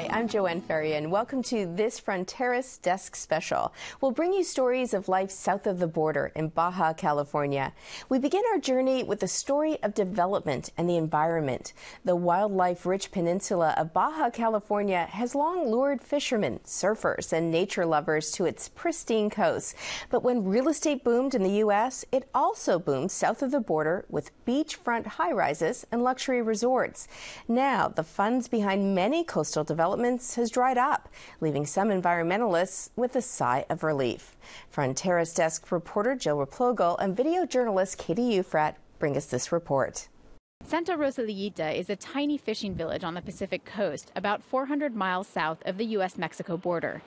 Hi, I'm Joanne Ferrier, and welcome to this Fronteras Desk Special. We'll bring you stories of life south of the border in Baja California. We begin our journey with a story of development and the environment. The wildlife-rich peninsula of Baja California has long lured fishermen, surfers, and nature lovers to its pristine coast. But when real estate boomed in the U.S., it also boomed south of the border with beachfront high-rises and luxury resorts. Now, the funds behind many coastal developments has dried up, leaving some environmentalists with a sigh of relief. Fronteras Desk reporter Jill Replogle and video journalist Katie Ufrat bring us this report. Santa Rosalita is a tiny fishing village on the Pacific coast, about 400 miles south of the U.S.-Mexico border.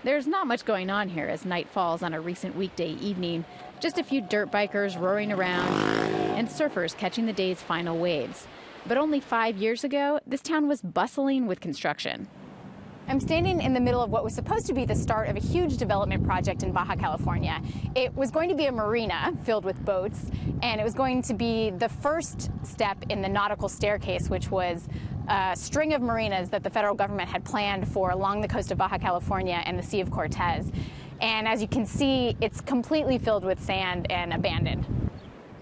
There's not much going on here as night falls on a recent weekday evening. Just a few dirt bikers roaring around and surfers catching the day's final waves. But only 5 years ago, this town was bustling with construction. I'm standing in the middle of what was supposed to be the start of a huge development project in Baja California. It was going to be a marina filled with boats, and it was going to be the first step in the nautical staircase, which was a string of marinas that the federal government had planned for along the coast of Baja California and the Sea of Cortez. And as you can see, it's completely filled with sand and abandoned.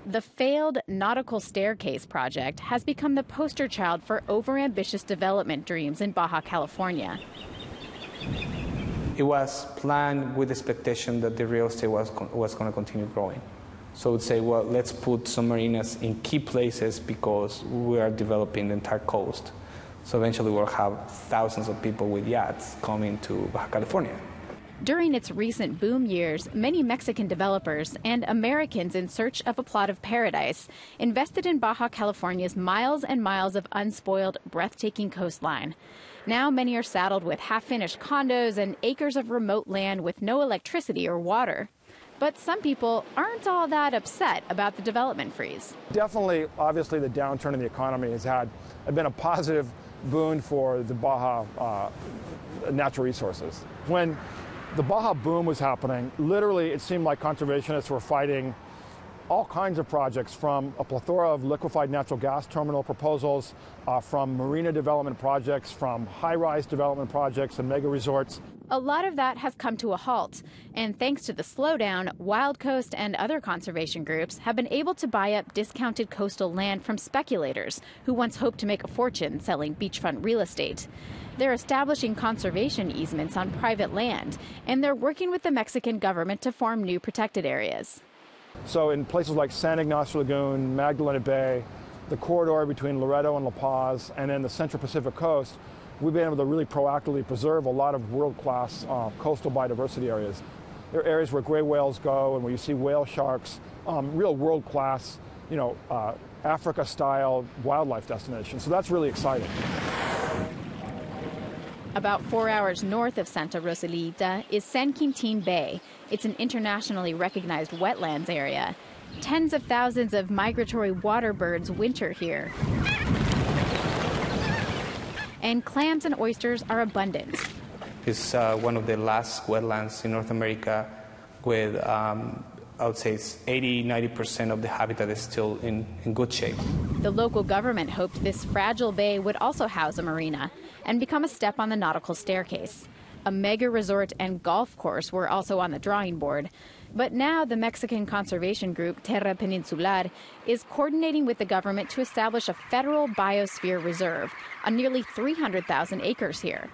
The failed nautical staircase project has become the poster child for overambitious development dreams in Baja California. It was planned with the expectation that the real estate was going to continue growing. So I would say, well, let's put some marinas in key places because we are developing the entire coast. So eventually we'll have thousands of people with yachts coming to Baja California. During its recent boom years, many Mexican developers and Americans in search of a plot of paradise invested in Baja California's miles and miles of unspoiled, breathtaking coastline. Now many are saddled with half-finished condos and acres of remote land with no electricity or water. But some people aren't all that upset about the development freeze. Definitely, obviously, the downturn in the economy has been a positive boon for the Baja natural resources. When the Baja boom was happening, literally it seemed like conservationists were fighting all kinds of projects, from a plethora of liquefied natural gas terminal proposals, from marina development projects, from high-rise development projects and mega resorts. A lot of that has come to a halt, and thanks to the slowdown, Wild Coast and other conservation groups have been able to buy up discounted coastal land from speculators who once hoped to make a fortune selling beachfront real estate. They're establishing conservation easements on private land, and they're working with the Mexican government to form new protected areas. So in places like San Ignacio Lagoon, Magdalena Bay, the corridor between Loreto and La Paz, and then the Central Pacific coast, we've been able to really proactively preserve a lot of world-class coastal biodiversity areas. There are areas where gray whales go and where you see whale sharks, real world-class, Africa-style wildlife destinations. So that's really exciting. About 4 hours north of Santa Rosalita is San Quintin Bay. It's an internationally recognized wetlands area. Tens of thousands of migratory water birds winter here. And clams and oysters are abundant. It's one of the last wetlands in North America with, I would say, 80–90% of the habitat is still in good shape. The local government hoped this fragile bay would also house a marina and become a step on the nautical staircase. A mega resort and golf course were also on the drawing board. But now the Mexican conservation group Terra Peninsular is coordinating with the government to establish a federal biosphere reserve on nearly 300,000 acres here.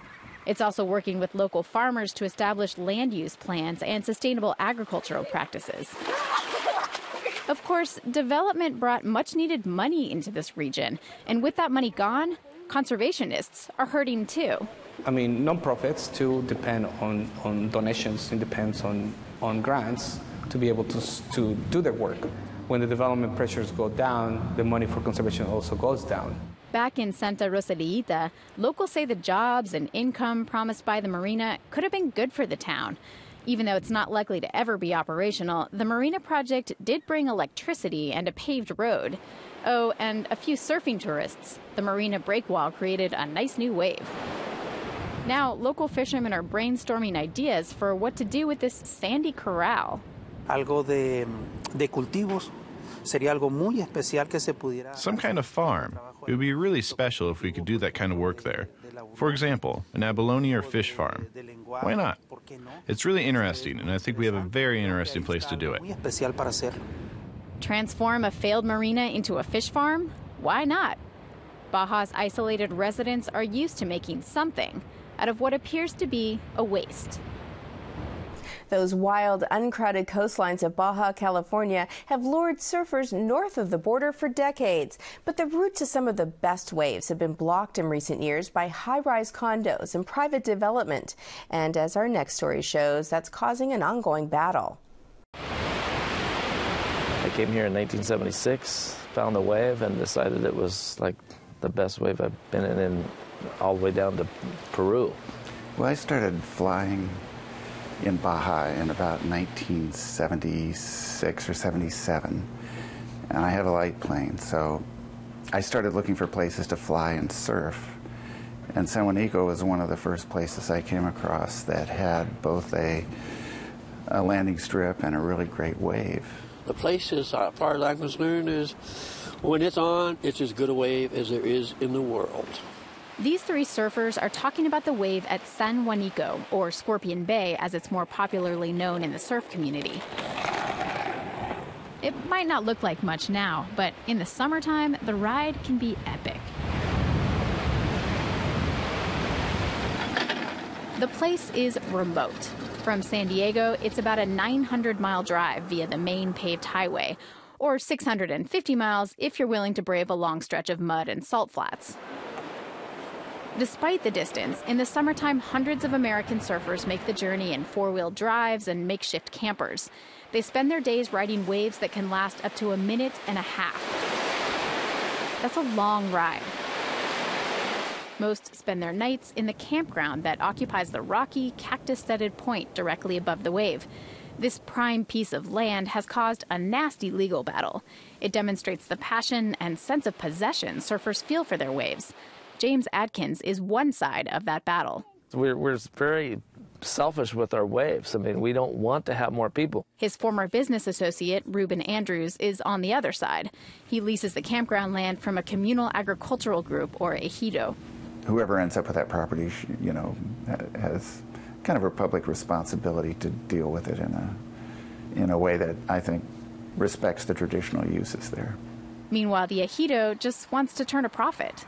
It's also working with local farmers to establish land use plans and sustainable agricultural practices. Of course, development brought much-needed money into this region, and with that money gone, conservationists are hurting too. I mean, nonprofits too depend on donations. It depends on grants to be able to do their work. When the development pressures go down, the money for conservation also goes down. Back in Santa Rosalita, locals say the jobs and income promised by the marina could have been good for the town. Even though it's not likely to ever be operational, the marina project did bring electricity and a paved road. Oh, and a few surfing tourists. The marina breakwall created a nice new wave. Now, local fishermen are brainstorming ideas for what to do with this sandy corral. Algo de cultivos Sería algo muy especial que se pudiera. Some kind of farm. It would be really special if we could do that kind of work there. For example, an abalone or fish farm. Why not? It's really interesting, and I think we have a very interesting place to do it. Transform a failed marina into a fish farm? Why not? Baja's isolated residents are used to making something out of what appears to be a waste. Those wild, uncrowded coastlines of Baja California have lured surfers north of the border for decades. But the route to some of the best waves have been blocked in recent years by high-rise condos and private development. And as our next story shows, that's causing an ongoing battle. I came here in 1976, found a wave, and decided it was like the best wave I've been in all the way down to Peru. Well, I started flying in Baja in about 1976 or 77, and I have a light plane, so I started looking for places to fly and surf. And San Juanico was one of the first places I came across that had both a landing strip and a really great wave. The place, as far as I'm concerned, is when it's on, it's as good a wave as there is in the world. These three surfers are talking about the wave at San Juanico, or Scorpion Bay as it's more popularly known in the surf community. It might not look like much now, but in the summertime, the ride can be epic. The place is remote. From San Diego, it's about a 900-mile drive via the main paved highway, or 650 miles if you're willing to brave a long stretch of mud and salt flats. Despite the distance, in the summertime, hundreds of American surfers make the journey in four-wheel drives and makeshift campers. They spend their days riding waves that can last up to a minute and a half. That's a long ride. Most spend their nights in the campground that occupies the rocky, cactus-studded point directly above the wave. This prime piece of land has caused a nasty legal battle. It demonstrates the passion and sense of possession surfers feel for their waves. James Adkins is one side of that battle. We're very selfish with our waves. I mean, we don't want to have more people. His former business associate, Reuben Andrews, is on the other side. He leases the campground land from a communal agricultural group, or ejido. Whoever ends up with that property, you know, has kind of a public responsibility to deal with it in a way that I think respects the traditional uses there. Meanwhile, the ejido just wants to turn a profit.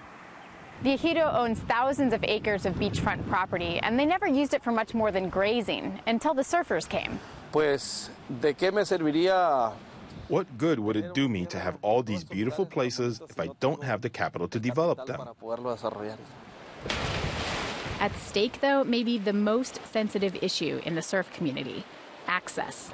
The ejido owns thousands of acres of beachfront property, and they never used it for much more than grazing until the surfers came. Pues, ¿de qué me serviría? What good would it do me to have all these beautiful places if I don't have the capital to develop them? At stake, though, may be the most sensitive issue in the surf community: access.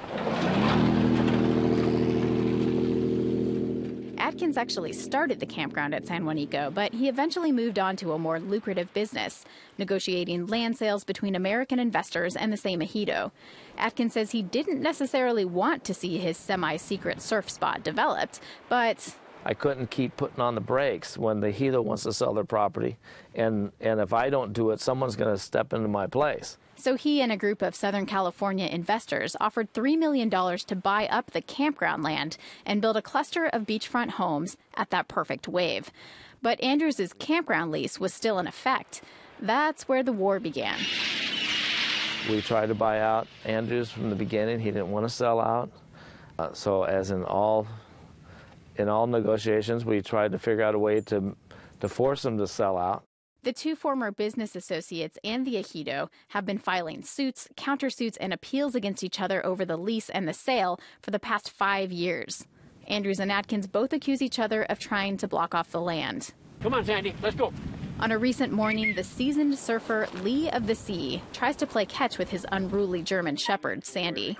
Adkins actually started the campground at San Juanico, but he eventually moved on to a more lucrative business, negotiating land sales between American investors and the same ejido. Adkins says he didn't necessarily want to see his semi-secret surf spot developed, but I couldn't keep putting on the brakes when the ejido wants to sell their property, and if I don't do it, someone's going to step into my place. So he and a group of Southern California investors offered $3 million to buy up the campground land and build a cluster of beachfront homes at that perfect wave. But Andrews' campground lease was still in effect. That's where the war began. We tried to buy out Andrews from the beginning. He didn't want to sell out. So as in all negotiations, we tried to figure out a way to force him to sell out. The two former business associates and the ejido have been filing suits, countersuits, and appeals against each other over the lease and the sale for the past 5 years. Andrews and Adkins both accuse each other of trying to block off the land. Come on, Sandy, let's go. On a recent morning, the seasoned surfer Lee of the Sea tries to play catch with his unruly German shepherd, Sandy.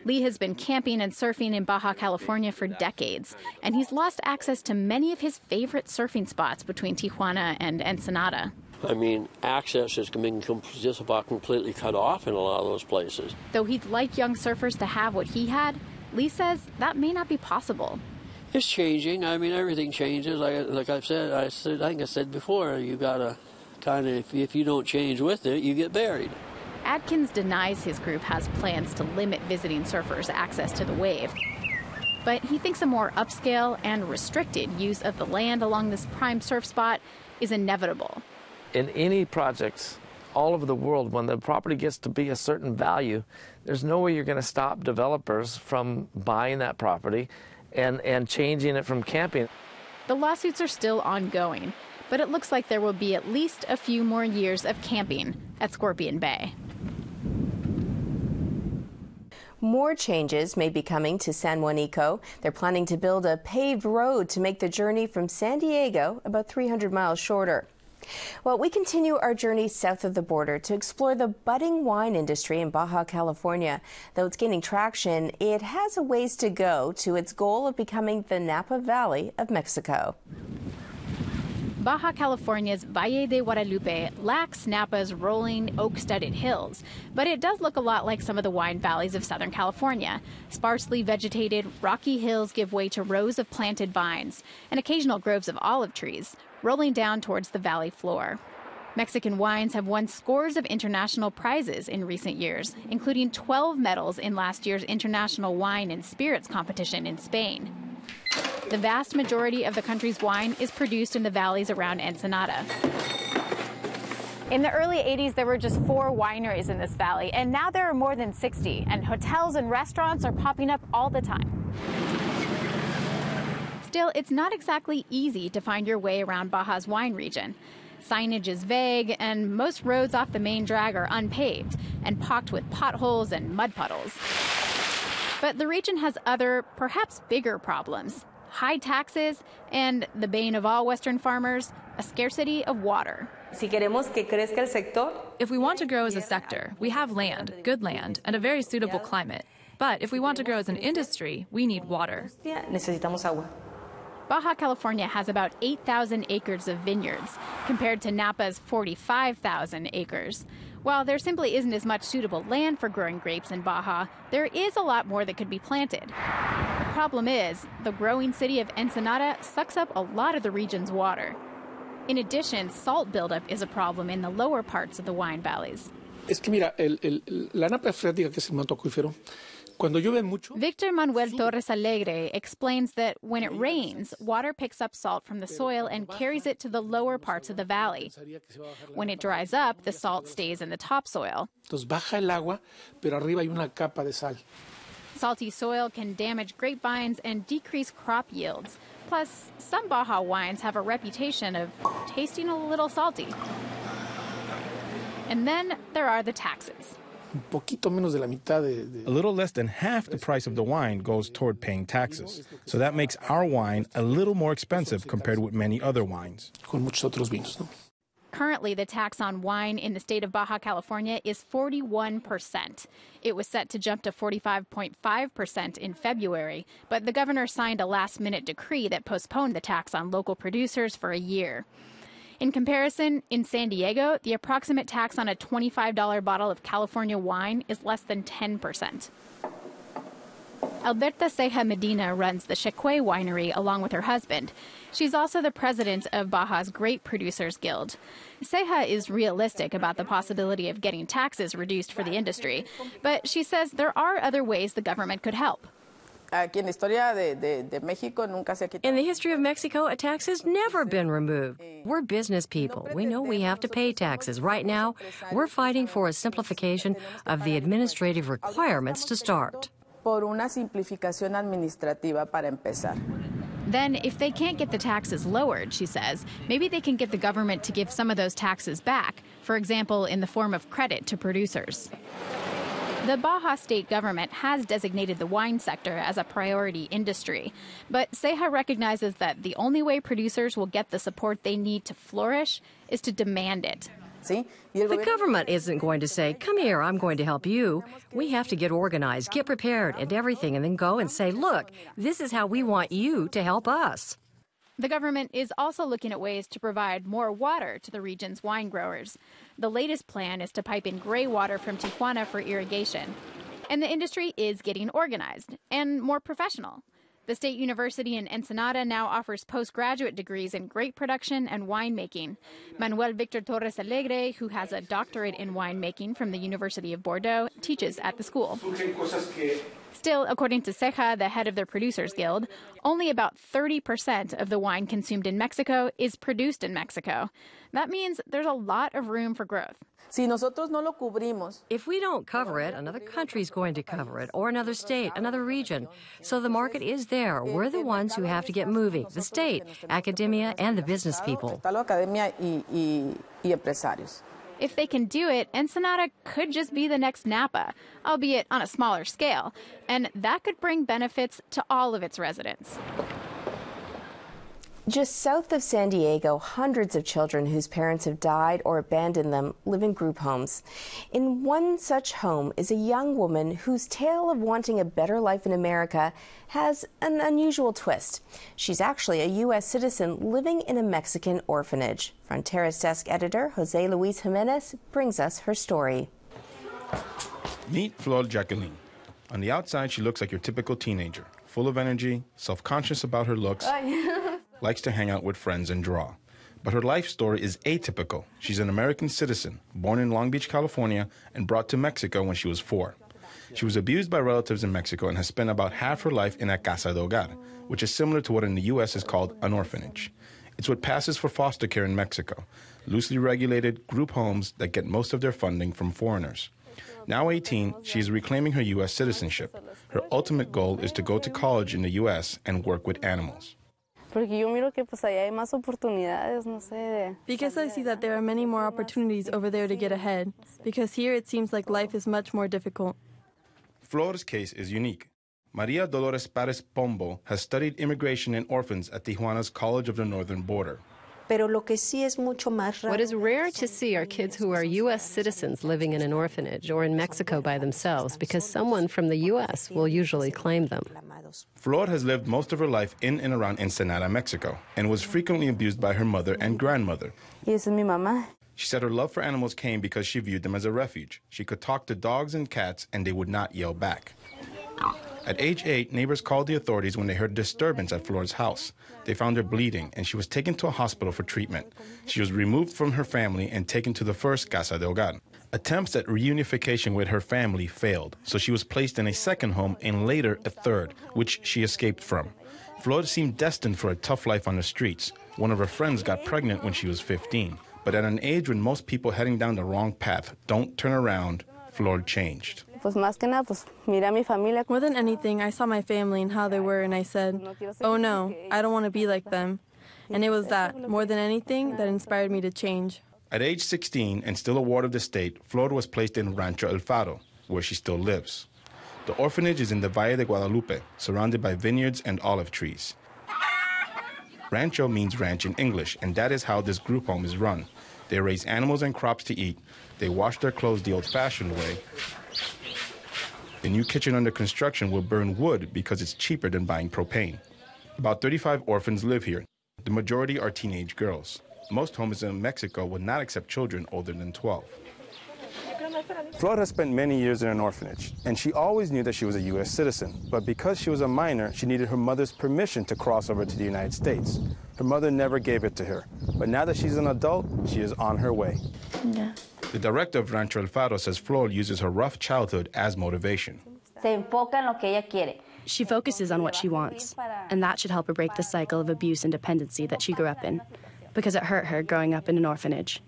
Lee has been camping and surfing in Baja California for decades, and he's lost access to many of his favorite surfing spots between Tijuana and Ensenada. I mean, access has been just about completely cut off in a lot of those places. Though he'd like young surfers to have what he had, Lee says that may not be possible. It's changing. I mean, everything changes. Like I think I said before, you gotta kind of, if you don't change with it, you get buried. Adkins denies his group has plans to limit visiting surfers' access to the wave. but he thinks a more upscale and restricted use of the land along this prime surf spot is inevitable. In any projects all over the world, when the property gets to be a certain value, there's no way you're going to stop developers from buying that property and changing it from camping. The lawsuits are still ongoing, but it looks like there will be at least a few more years of camping at Scorpion Bay. More changes may be coming to San Juanico. They're planning to build a paved road to make the journey from San Diego about 300 miles shorter. Well, we continue our journey south of the border to explore the budding wine industry in Baja California. Though it's gaining traction, it has a ways to go to its goal of becoming the Napa Valley of Mexico. Baja California's Valle de Guadalupe lacks Napa's rolling, oak-studded hills, but it does look a lot like some of the wine valleys of Southern California. Sparsely vegetated, rocky hills give way to rows of planted vines and occasional groves of olive trees, rolling down towards the valley floor. Mexican wines have won scores of international prizes in recent years, including 12 medals in last year's International Wine and Spirits competition in Spain. The vast majority of the country's wine is produced in the valleys around Ensenada. In the early 80s, there were just 4 wineries in this valley, and now there are more than 60, and hotels and restaurants are popping up all the time. Still, it's not exactly easy to find your way around Baja's wine region. Signage is vague, and most roads off the main drag are unpaved and pocked with potholes and mud puddles. But the region has other, perhaps bigger problems. High taxes and, the bane of all Western farmers, a scarcity of water. If we want to grow as a sector, we have land, good land, and a very suitable climate. But if we want to grow as an industry, we need water. Baja California has about 8,000 acres of vineyards, compared to Napa's 45,000 acres. While there simply isn't as much suitable land for growing grapes in Baja, there is a lot more that could be planted. The problem is, the growing city of Ensenada sucks up a lot of the region's water. In addition, salt buildup is a problem in the lower parts of the wine valleys. La napa freática, que es el manto acuífero, cuando llueve mucho. Victor Manuel Torres Alegre explains that when it rains, water picks up salt from the soil and carries it to the lower parts of the valley. When it dries up, the salt stays in the topsoil. Entonces baja el agua, pero arriba hay una capa de sal. Salty soil can damage grapevines and decrease crop yields. Plus, some Baja wines have a reputation of tasting a little salty. And then there are the taxes. A little less than half the price of the wine goes toward paying taxes. So that makes our wine a little more expensive compared with many other wines. Currently, the tax on wine in the state of Baja California is 41%. It was set to jump to 45.5% in February, but the governor signed a last-minute decree that postponed the tax on local producers for a year. In comparison, in San Diego, the approximate tax on a $25 bottle of California wine is less than 10%. Alberta Ceja Medina runs the Cheque winery along with her husband. She's also the president of Baja's Grape Producers Guild. Ceja is realistic about the possibility of getting taxes reduced for the industry, but she says there are other ways the government could help. In the history of Mexico, a tax has never been removed. We're business people. We know we have to pay taxes. Right now, we're fighting for a simplification of the administrative requirements to start. Then, if they can't get the taxes lowered, she says, maybe they can get the government to give some of those taxes back, for example, in the form of credit to producers. The Baja state government has designated the wine sector as a priority industry, but Ceja recognizes that the only way producers will get the support they need to flourish is to demand it. The government isn't going to say, come here, I'm going to help you. We have to get organized, get prepared and everything, and then go and say, look, this is how we want you to help us. The government is also looking at ways to provide more water to the region's wine growers. The latest plan is to pipe in gray water from Tijuana for irrigation. And the industry is getting organized and more professional. The State University in Ensenada now offers postgraduate degrees in grape production and winemaking. Manuel Victor Torres Alegre, who has a doctorate in winemaking from the University of Bordeaux, teaches at the school. Still, according to Ceja, the head of their Producers Guild, only about 30% of the wine consumed in Mexico is produced in Mexico. That means there's a lot of room for growth. If we don't cover it, another country's going to cover it, or another state, another region. So the market is there. We're the ones who have to get moving, the state, academia, and the business people. If they can do it, Ensenada could just be the next Napa, albeit on a smaller scale, and that could bring benefits to all of its residents. Just south of San Diego, hundreds of children whose parents have died or abandoned them live in group homes. In one such home is a young woman whose tale of wanting a better life in America has an unusual twist. She's actually a U.S. citizen living in a Mexican orphanage. Fronteras desk editor Jose Luis Jimenez brings us her story. Meet Flor Jacqueline. On the outside, she looks like your typical teenager, full of energy, self-conscious about her looks, likes to hang out with friends and draw. But her life story is atypical. She's an American citizen, born in Long Beach, California, and brought to Mexico when she was 4. She was abused by relatives in Mexico and has spent about half her life in a casa de hogar, which is similar to what in the U.S. is called an orphanage. It's what passes for foster care in Mexico, loosely regulated group homes that get most of their funding from foreigners. Now 18, she is reclaiming her U.S. citizenship. Her ultimate goal is to go to college in the U.S. and work with animals. Because I see that there are many more opportunities over there to get ahead, because here it seems like life is much more difficult. Flor's case is unique. Maria Dolores Párez Pombo has studied immigration and orphans at Tijuana's College of the Northern Border. What is rare to see are kids who are U.S. citizens living in an orphanage or in Mexico by themselves, because someone from the U.S. will usually claim them. Flor has lived most of her life in and around Ensenada, Mexico, and was frequently abused by her mother and grandmother. She said her love for animals came because she viewed them as a refuge. She could talk to dogs and cats, and they would not yell back. At age 8, neighbors called the authorities when they heard disturbance at Flor's house. They found her bleeding, and she was taken to a hospital for treatment. She was removed from her family and taken to the first Casa de Hogar. Attempts at reunification with her family failed, so she was placed in a second home and later a third, which she escaped from. Flor seemed destined for a tough life on the streets. One of her friends got pregnant when she was 15. But at an age when most people heading down the wrong path don't turn around, Flor changed. More than anything, I saw my family and how they were, and I said, oh no, I don't want to be like them. And it was that, more than anything, that inspired me to change. At age 16 and still a ward of the state, Flor was placed in Rancho El Faro, where she still lives. The orphanage is in the Valle de Guadalupe, surrounded by vineyards and olive trees. Rancho means ranch in English, and that is how this group home is run. They raise animals and crops to eat. They wash their clothes the old-fashioned way. The new kitchen under construction will burn wood because it's cheaper than buying propane. About 35 orphans live here. The majority are teenage girls. Most homes in Mexico would not accept children older than 12. Flor has spent many years in an orphanage, and she always knew that she was a U.S. citizen. But because she was a minor, she needed her mother's permission to cross over to the United States. Her mother never gave it to her. But now that she's an adult, she is on her way. Yeah. The director of Rancho El Faro says Flor uses her rough childhood as motivation. She focuses on what she wants, and that should help her break the cycle of abuse and dependency that she grew up in, because it hurt her growing up in an orphanage.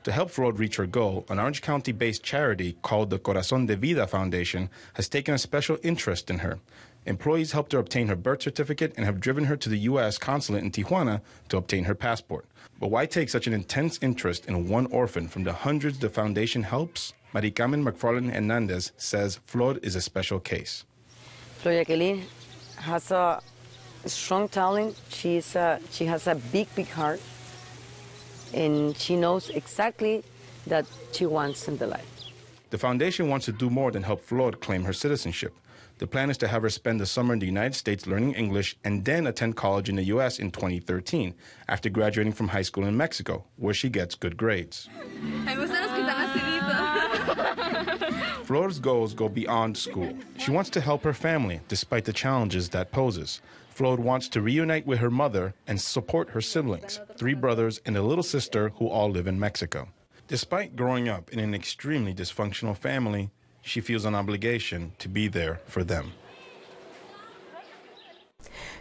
To help Flor reach her goal, an Orange County-based charity called the Corazón de Vida Foundation has taken a special interest in her. Employees helped her obtain her birth certificate and have driven her to the U.S. consulate in Tijuana to obtain her passport. But why take such an intense interest in one orphan from the hundreds the foundation helps? Maricarmen McFarland Hernandez says Flor is a special case. Flor Jacqueline has a strong talent. She has a big heart. And she knows exactly that she wants in the life. The foundation wants to do more than help Flor claim her citizenship. The plan is to have her spend the summer in the United States learning English and then attend college in the U.S. in 2013, after graduating from high school in Mexico, where she gets good grades. Flor's goals go beyond school. She wants to help her family despite the challenges that poses. Flor wants to reunite with her mother and support her siblings, 3 brothers and a little sister who all live in Mexico. Despite growing up in an extremely dysfunctional family, she feels an obligation to be there for them.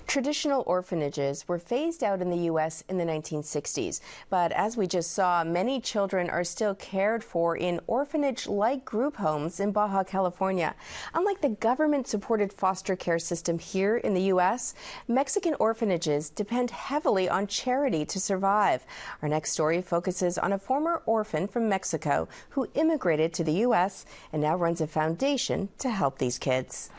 Traditional orphanages were phased out in the U.S. in the 1960s, but as we just saw, many children are still cared for in orphanage-like group homes in Baja California. Unlike the government-supported foster care system here in the U.S., Mexican orphanages depend heavily on charity to survive. Our next story focuses on a former orphan from Mexico who immigrated to the U.S. and now runs a foundation to help these kids.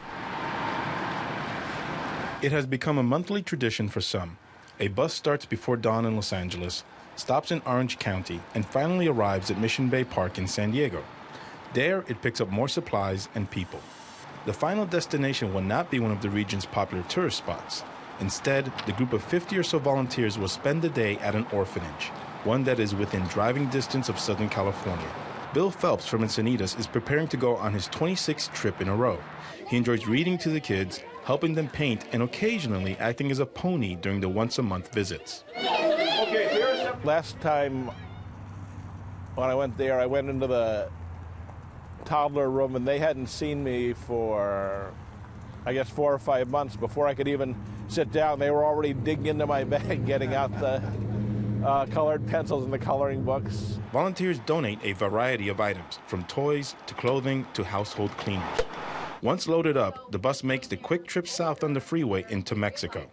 It has become a monthly tradition for some. A bus starts before dawn in Los Angeles, stops in Orange County, and finally arrives at Mission Bay Park in San Diego. There, it picks up more supplies and people. The final destination will not be one of the region's popular tourist spots. Instead, the group of 50 or so volunteers will spend the day at an orphanage, one that is within driving distance of Southern California. Bill Phelps from Encinitas is preparing to go on his 26th trip in a row. He enjoys reading to the kids, helping them paint, and occasionally acting as a pony during the once-a-month visits. Last time when I went there, I went into the toddler room, and they hadn't seen me for, I guess, 4 or 5 months. Before I could even sit down, they were already digging into my bag, getting out the colored pencils and the coloring books. Volunteers donate a variety of items, from toys to clothing to household cleaners. Once loaded up, the bus makes the quick trip south on the freeway into Mexico.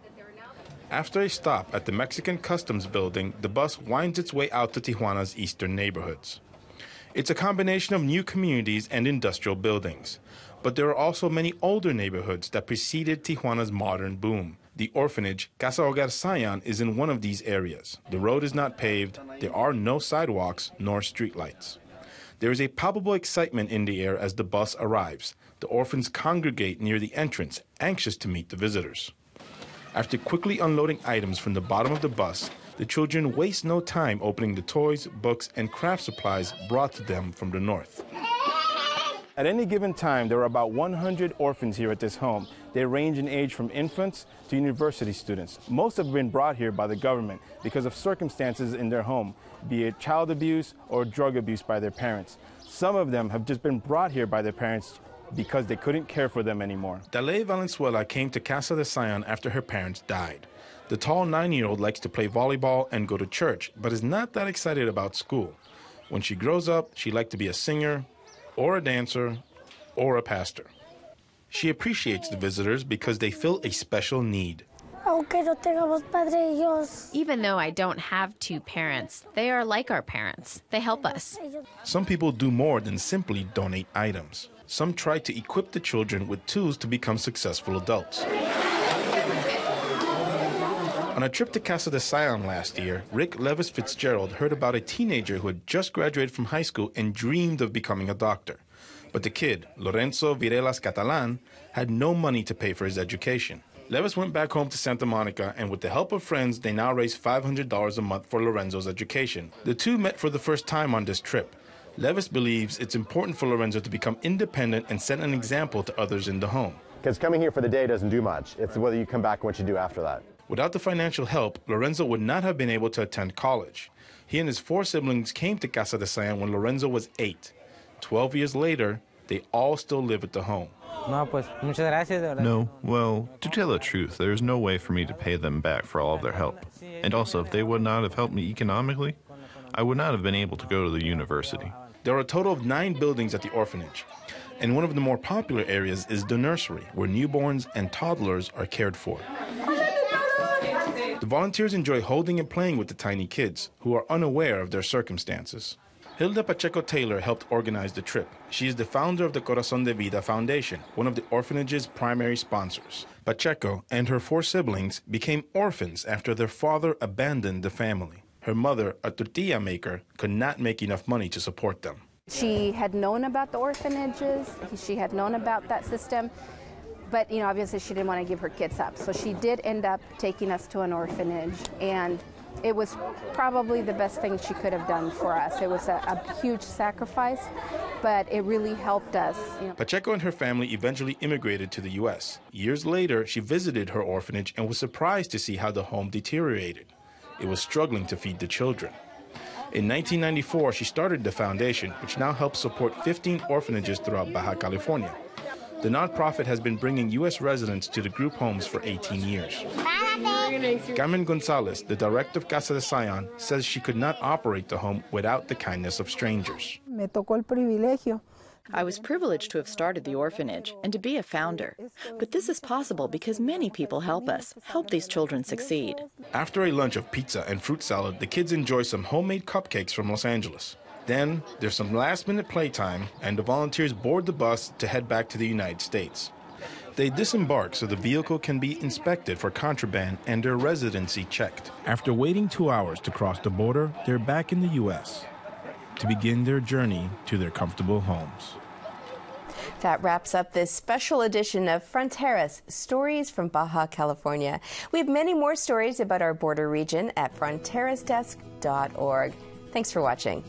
After a stop at the Mexican Customs building, the bus winds its way out to Tijuana's eastern neighborhoods. It's a combination of new communities and industrial buildings. But there are also many older neighborhoods that preceded Tijuana's modern boom. The orphanage, Casa Hogar Zion, is in one of these areas. The road is not paved, there are no sidewalks nor streetlights. There is a palpable excitement in the air as the bus arrives. The orphans congregate near the entrance, anxious to meet the visitors. After quickly unloading items from the bottom of the bus, the children waste no time opening the toys, books, and craft supplies brought to them from the north. At any given time, there are about 100 orphans here at this home. They range in age from infants to university students. Most have been brought here by the government because of circumstances in their home, be it child abuse or drug abuse by their parents. Some of them have just been brought here by their parents because they couldn't care for them anymore. Dale Valenzuela came to Casa de Zion after her parents died. The tall 9-year-old likes to play volleyball and go to church, but is not that excited about school. When she grows up, she'd like to be a singer, or a dancer, or a pastor. She appreciates the visitors because they fill a special need. Even though I don't have 2 parents, they are like our parents. They help us. Some people do more than simply donate items. Some try to equip the children with tools to become successful adults. On a trip to Casa de Zion last year, Rick Levis Fitzgerald heard about a teenager who had just graduated from high school and dreamed of becoming a doctor. But the kid, Lorenzo Virelas Catalan, had no money to pay for his education. Levis went back home to Santa Monica, and with the help of friends, they now raise $500 a month for Lorenzo's education. The two met for the first time on this trip. Levis believes it's important for Lorenzo to become independent and set an example to others in the home. Because coming here for the day doesn't do much. It's whether you come back and what you do after that. Without the financial help, Lorenzo would not have been able to attend college. He and his 4 siblings came to Casa de Zion when Lorenzo was 8. 12 years later, they all still live at the home. No, well, to tell the truth, there is no way for me to pay them back for all of their help. And also, if they would not have helped me economically, I would not have been able to go to the university. There are a total of 9 buildings at the orphanage. And one of the more popular areas is the nursery, where newborns and toddlers are cared for. The volunteers enjoy holding and playing with the tiny kids, who are unaware of their circumstances. Hilda Pacheco Taylor helped organize the trip. She is the founder of the Corazón de Vida Foundation, one of the orphanage's primary sponsors. Pacheco and her 4 siblings became orphans after their father abandoned the family. Her mother, a tortilla maker, could not make enough money to support them. She had known about the orphanages. She had known about that system. But, obviously she didn't want to give her kids up. So she did end up taking us to an orphanage. And It was probably the best thing she could have done for us. It was a huge sacrifice, but it really helped us. Pacheco and her family eventually immigrated to the U.S. Years later, she visited her orphanage and was surprised to see how the home deteriorated. It was struggling to feed the children. In 1994, she started the foundation, which now helps support 15 orphanages throughout Baja California. The nonprofit has been bringing U.S. residents to the group homes for 18 years. Carmen Gonzalez, the director of Casa de Sion, says she could not operate the home without the kindness of strangers. I was privileged to have started the orphanage and to be a founder. But this is possible because many people help us, help these children succeed. After a lunch of pizza and fruit salad, the kids enjoy some homemade cupcakes from Los Angeles. Then there's some last-minute playtime, and the volunteers board the bus to head back to the United States. They disembark so the vehicle can be inspected for contraband and their residency checked. After waiting 2 hours to cross the border, they're back in the U.S. to begin their journey to their comfortable homes. That wraps up this special edition of Fronteras, Stories from Baja California. We have many more stories about our border region at fronterasdesk.org. Thanks for watching.